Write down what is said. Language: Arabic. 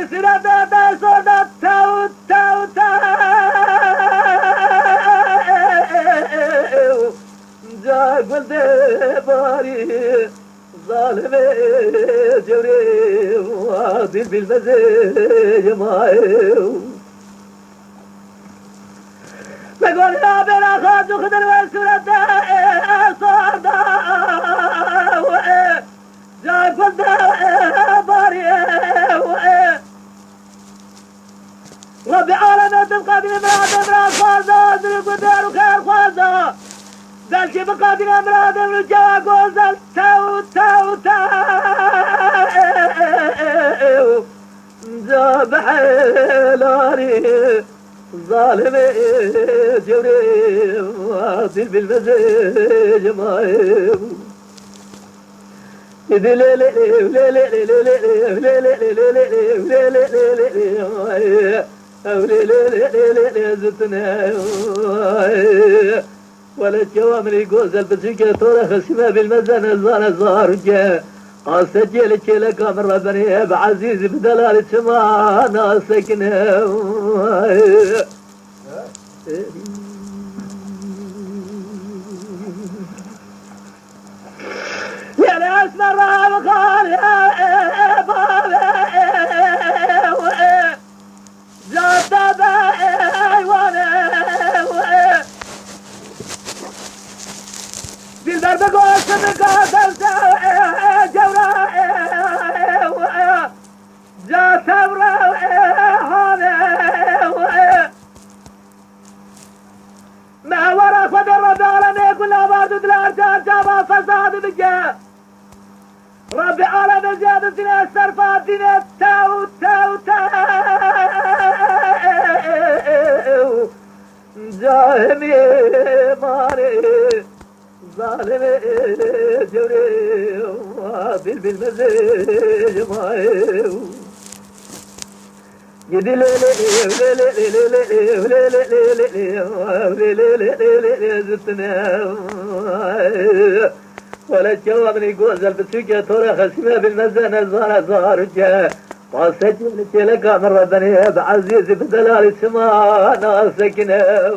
sırada sorda tav tav tav Cagıldı bari zalime cevre Adil bilmez cemail Begon ya bera khaju khidr ve surada sarda Cagıldı bari Rabbi alemetin kadine meradım razfazda Zülü kudaru khair khazda Zelki bi kadine meradım rücava gozel Tav tav tav Zabhelari Zalime cevre Adil bilmez cemail ولا الجوامر يقوز البسيكة تورا خسمة بالمزن الزان الزارجة قاسجي لك لك من ربني بعزيز بدلال السماء ناسكنا يا الاسم الراب قال يا بابا جات بايوانا بالدرب قوس مقاتل جورا جات برا هذا ما ورا قدر ربي كل بعد دلار جابا فساد بجا ربي على زيادة سنة السرفات سنة تاو تاو تاو جاهمي ماري ظالم جوري بالمزيج مايو يدي زتنا ولا الجوابني قوز البسوكة تورا خسمة بالمزن الزارة زارجة واسجل لك من ربني بعزيز بدلال السماء ناسكنا